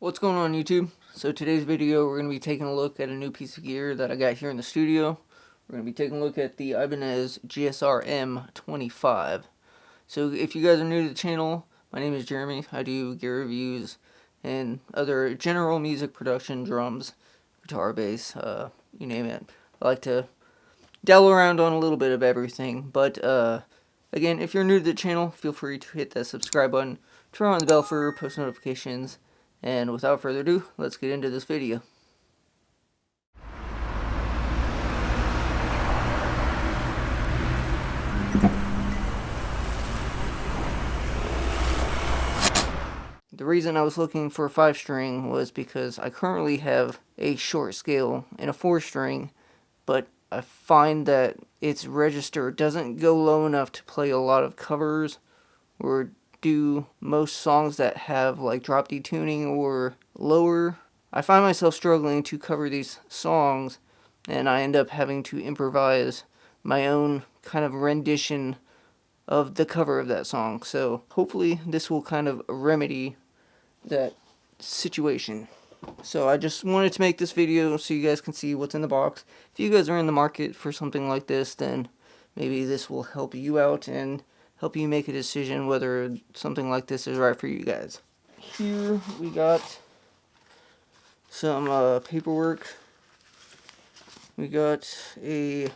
What's going on, YouTube? So today's video we're going to be taking a look at a new piece of gear that I got here in the studio. We're going to be taking a look at the Ibanez GSRM25. So if you guys are new to the channel, my name is Jeremy. I do gear reviews and other general music production, drums, guitar, bass, you name it. I like to dabble around on a little bit of everything, but again, if you're new to the channel, feel free to hit that subscribe button, turn on the bell for post notifications, and without further ado, let's get into this video. The reason I was looking for a 5-string was because I currently have a short scale and a 4-string, but I find that its register doesn't go low enough to play a lot of covers or do most songs that have like drop D tuning or lower. I find myself struggling to cover these songs, and I end up having to improvise my own kind of rendition of the cover of that song. So hopefully this will kind of remedy that situation. So I just wanted to make this video so you guys can see what's in the box. If you guys are in the market for something like this, then maybe this will help you out and help you make a decision whether something like this is right for you guys. Here we got some paperwork. We got a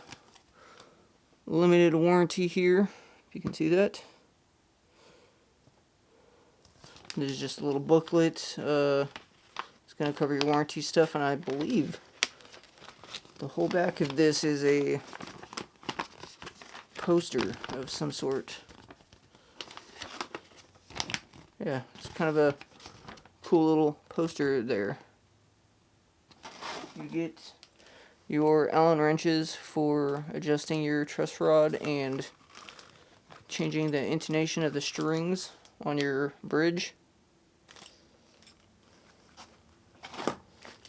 limited warranty here, if you can see that. This is just a little booklet. It's going to cover your warranty stuff, and I believe the whole back of this is a poster of some sort. Yeah, it's kind of a cool little poster there. You get your Allen wrenches for adjusting your truss rod and changing the intonation of the strings on your bridge.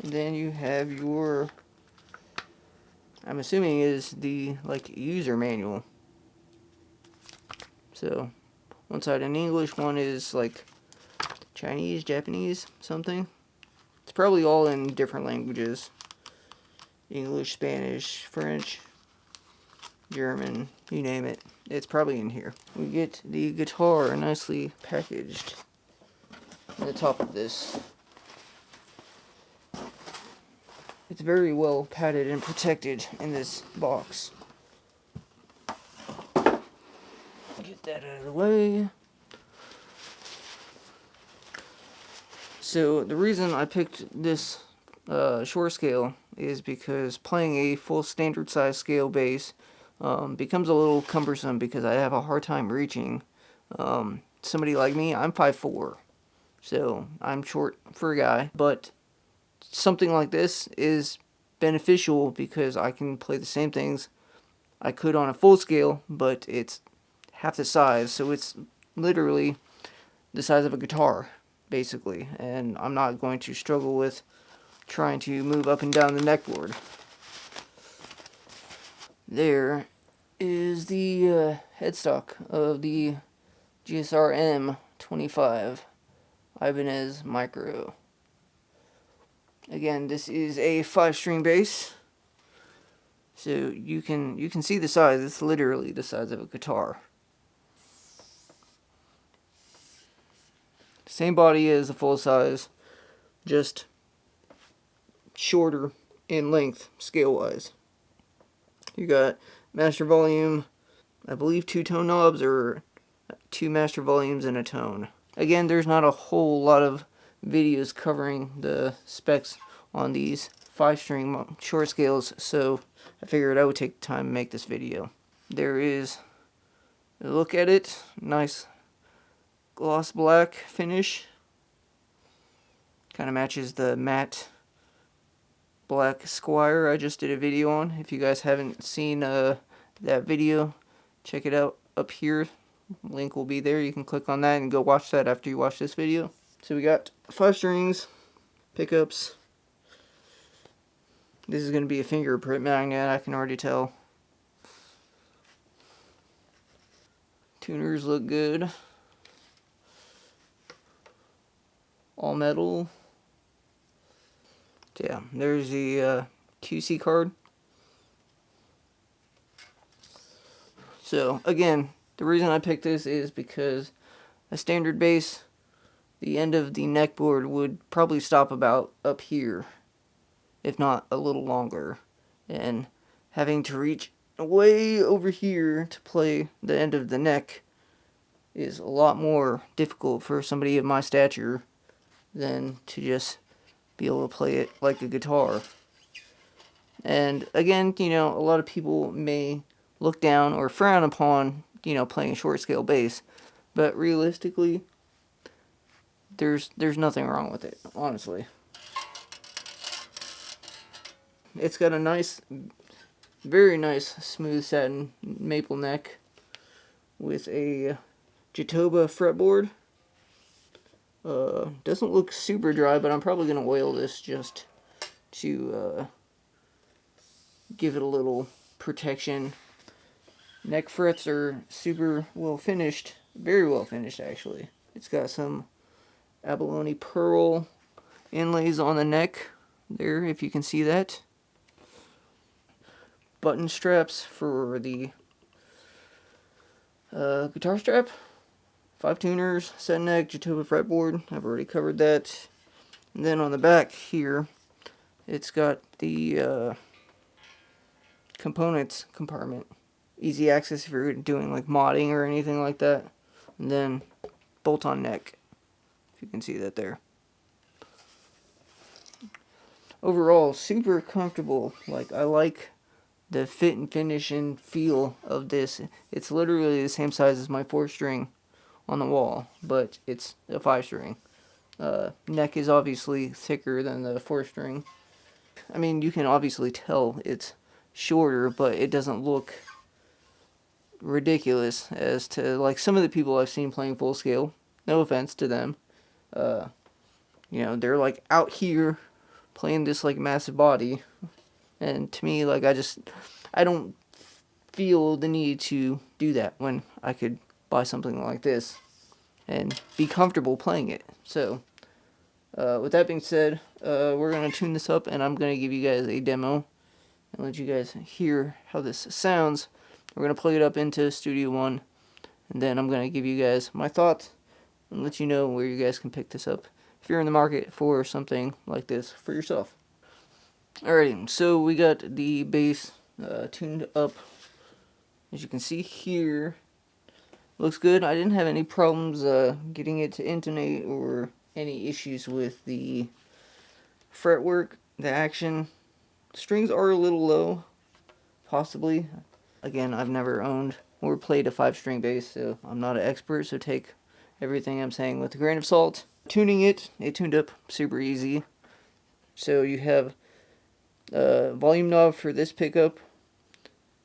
And then you have your, I'm assuming is the like user manual. So one side in English, one is like Chinese, Japanese, something. It's probably all in different languages. English, Spanish, French, German, you name it. It's probably in here. We get the guitar nicely packaged on the top of this. It's very well padded and protected in this box. Get that out of the way. So the reason I picked this short scale is because playing a full standard size scale bass becomes a little cumbersome because I have a hard time reaching. Somebody like me, I'm 5'4", so I'm short for a guy, but something like this is beneficial because I can play the same things I could on a full scale, but it's half the size, so it's literally the size of a guitar, basically, and I'm not going to struggle with trying to move up and down the neckboard. There is the headstock of the GSRM25 Ibanez Micro. Again, this is a 5-string bass, so you can see the size. It's literally the size of a guitar. Same body as a full size, just shorter in length scale wise. You got master volume, I believe 2 tone knobs or 2 master volumes and a tone. Again, there's not a whole lot of videos covering the specs on these 5-string short scales, so I figured I would take the time to make this video. There is a look at it. Nice gloss black finish. Kind of matches the matte black Squire I just did a video on. If you guys haven't seen that video, check it out up here. Link will be there. You can click on that and go watch that after you watch this video. So we got 5 strings, pickups. This is going to be a fingerprint magnet, I can already tell. Tuners look good. All metal. Yeah, there's the QC card. So again, the reason I picked this is because a standard bass, the end of the neck board would probably stop about up here, if not a little longer, and having to reach way over here to play the end of the neck is a lot more difficult for somebody of my stature than to just be able to play it like a guitar. And again, you know, a lot of people may look down or frown upon, you know, playing a short scale bass, but realistically, there's nothing wrong with it, honestly. It's got a nice, very nice smooth satin maple neck with a Jatoba fretboard. Doesn't look super dry, but I'm probably going to oil this just to give it a little protection. Neck frets are super well finished, very well finished actually. It's got some abalone pearl inlays on the neck there, if you can see that. Button straps for the guitar strap. 5 tuners, set neck, Jatoba fretboard. I've already covered that. And then on the back here, it's got the components compartment. Easy access if you're doing like modding or anything like that. And then bolt-on neck, if you can see that there. Overall, super comfortable. Like, I like the fit and finish and feel of this. It's literally the same size as my 4-string on the wall, but it's a 5-string. Neck is obviously thicker than the 4-string. I mean, you can obviously tell it's shorter, but it doesn't look ridiculous as to like some of the people I've seen playing full scale. No offense to them. You know, they're like out here playing this like massive body, and to me, like, I don't feel the need to do that when I could buy something like this and be comfortable playing it. So with that being said, we're going to tune this up, and I'm going to give you guys a demo and let you guys hear how this sounds. We're going to play it up into Studio One, and then I'm going to give you guys my thoughts and let you know where you guys can pick this up if you're in the market for something like this for yourself. Alrighty, so we got the bass tuned up. As you can see here, looks good. I didn't have any problems getting it to intonate or any issues with the fretwork, the action. Strings are a little low, possibly. Again, I've never owned or played a 5-string bass, so I'm not an expert, so take everything I'm saying with a grain of salt. Tuning it tuned up super easy. So you have a volume knob for this pickup.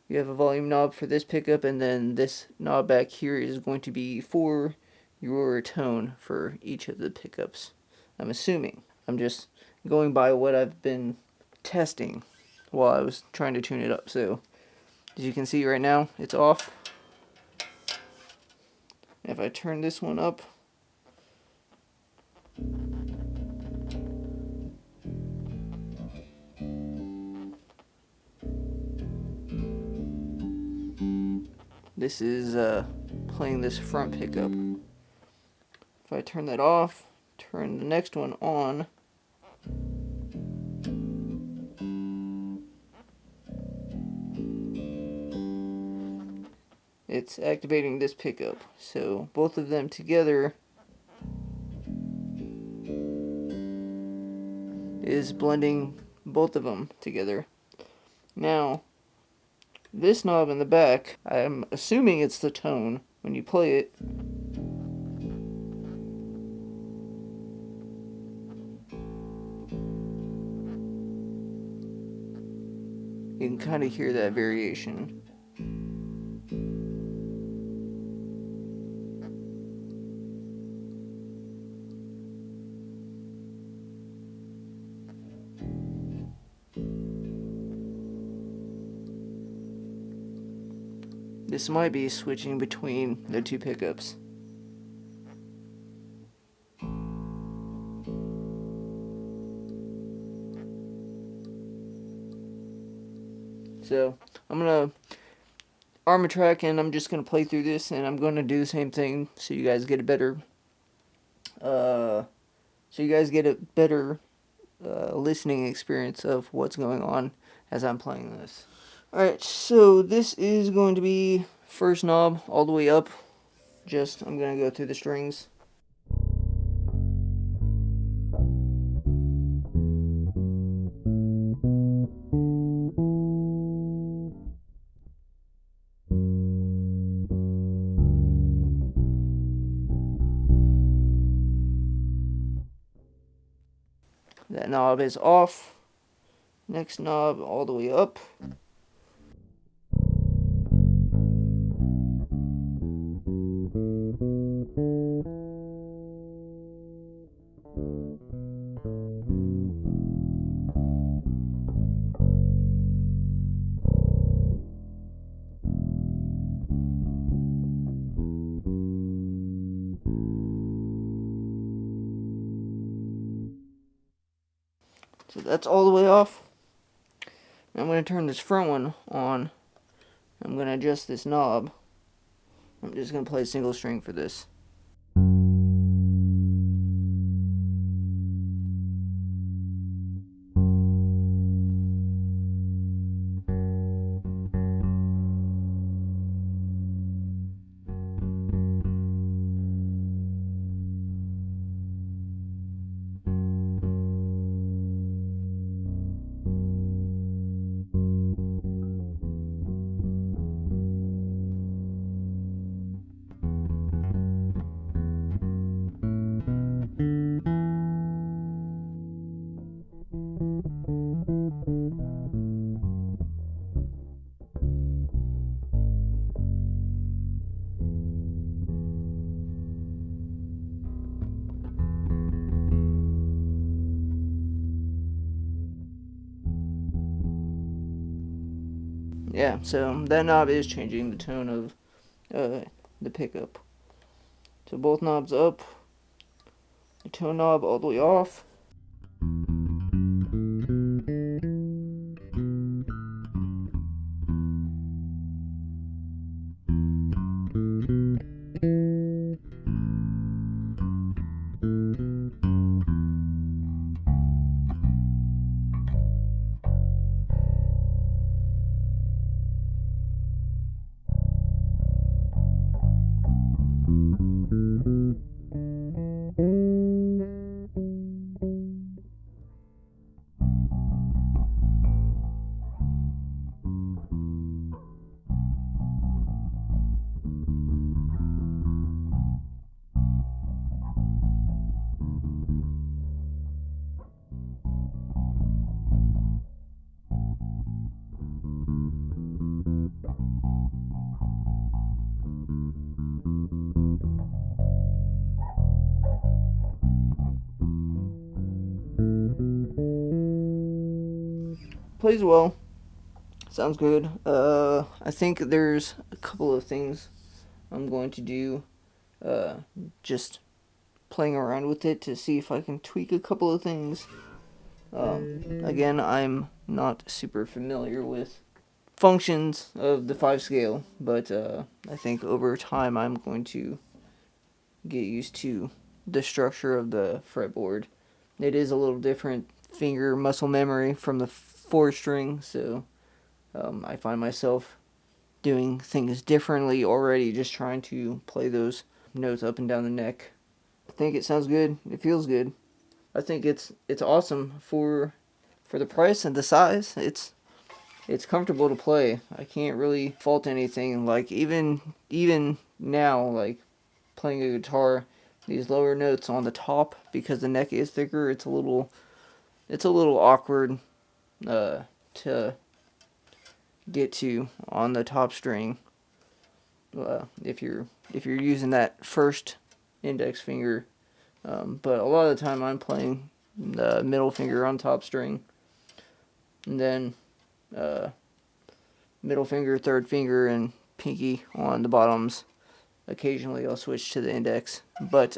You have a volume knob for this pickup, and then this knob back here is going to be for your tone for each of the pickups. I'm assuming. I'm just going by what I've been testing while I was trying to tune it up. So, as you can see right now, it's off. If I turn this one up, this is playing this front pickup. If I turn that off, turn the next one on, it's activating this pickup. So both of them together is blending both of them together. Now, this knob in the back, I'm assuming it's the tone when you play it. You can kind of hear that variation. This might be switching between the two pickups. So I'm gonna arm a track, and I'm just gonna play through this, and I'm gonna do the same thing so you guys get a better listening experience of what's going on as I'm playing this. Alright, so this is going to be first knob all the way up. I'm going to go through the strings. That knob is off. Next knob all the way up. So that's all the way off. Now I'm going to turn this front one on. I'm going to adjust this knob. I'm just going to play a single string for this. Yeah, so that knob is changing the tone of the pickup. So both knobs up, the tone knob all the way off. Plays well. Sounds good. I think there's a couple of things I'm going to do. Just playing around with it to see if I can tweak a couple of things. Again, I'm not super familiar with functions of the 5 scale, but I think over time I'm going to get used to the structure of the fretboard. It is a little different finger muscle memory from the 4 string, so I find myself doing things differently already, just trying to play those notes up and down the neck. I think it sounds good. It feels good. I think it's awesome for the price and the size. It's comfortable to play. I can't really fault anything. Like even now, like playing a guitar, these lower notes on the top, because the neck is thicker, it's a little awkward to get to on the top string. If you're using that first index finger, but a lot of the time I'm playing the middle finger on top string, and then middle finger, third finger, and pinky on the bottoms. Occasionally I'll switch to the index, but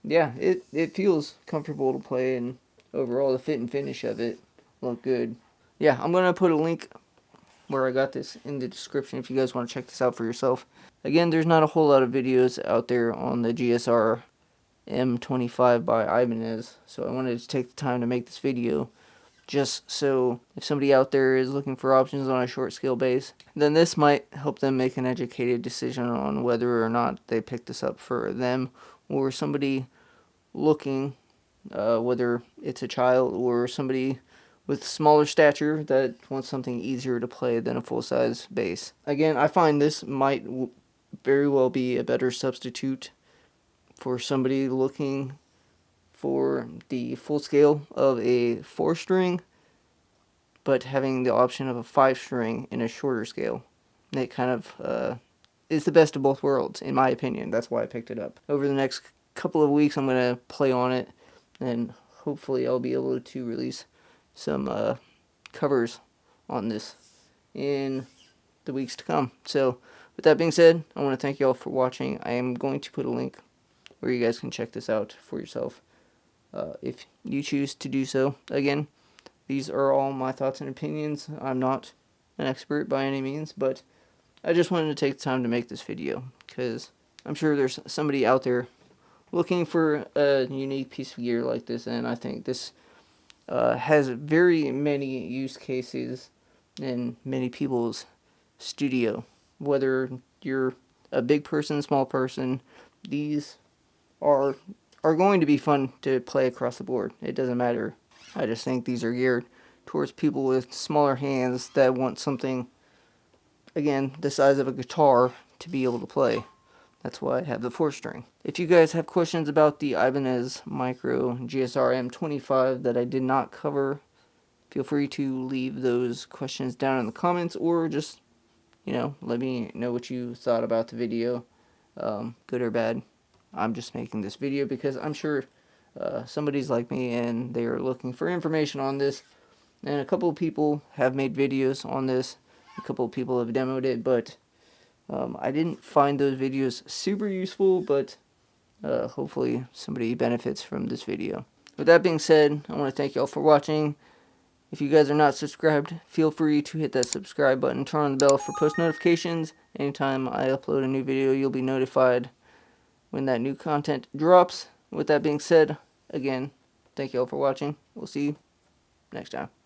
yeah, it feels comfortable to play, and overall the fit and finish of it look good. yeah, I'm going to put a link where I got this in the description if you guys want to check this out for yourself. Again, there's not a whole lot of videos out there on the GSRM25 by Ibanez, so I wanted to take the time to make this video just so if somebody out there is looking for options on a short scale base, then this might help them make an educated decision on whether or not they pick this up for them or somebody looking, whether it's a child or somebody with smaller stature that wants something easier to play than a full-size bass. Again, I find this might very well be a better substitute for somebody looking for the full scale of a 4-string, but having the option of a 5-string in a shorter scale. It kind of is the best of both worlds, in my opinion. That's why I picked it up. Over the next couple of weeks, I'm going to play on it, and hopefully I'll be able to release some covers on this in the weeks to come. So, with that being said, I want to thank you all for watching. I am going to put a link where you guys can check this out for yourself if you choose to do so. Again, these are all my thoughts and opinions. I'm not an expert by any means, but I just wanted to take the time to make this video because I'm sure there's somebody out there looking for a unique piece of gear like this, and I think this has very many use cases in many people's studio. Whether you're a big person, small person, these are going to be fun to play across the board. It doesn't matter. I just think these are geared towards people with smaller hands that want something, again, the size of a guitar to be able to play. That's why I have the 4-string. If you guys have questions about the Ibanez Micro GSRM25 that I did not cover, feel free to leave those questions down in the comments, or just, let me know what you thought about the video, good or bad. I'm just making this video because I'm sure somebody's like me and they are looking for information on this, and a couple of people have made videos on this. A couple of people have demoed it, but I didn't find those videos super useful, but hopefully somebody benefits from this video. With that being said, I want to thank you all for watching. If you guys are not subscribed, feel free to hit that subscribe button, turn on the bell for post notifications. Anytime I upload a new video, you'll be notified when that new content drops. With that being said, again, thank you all for watching. We'll see you next time.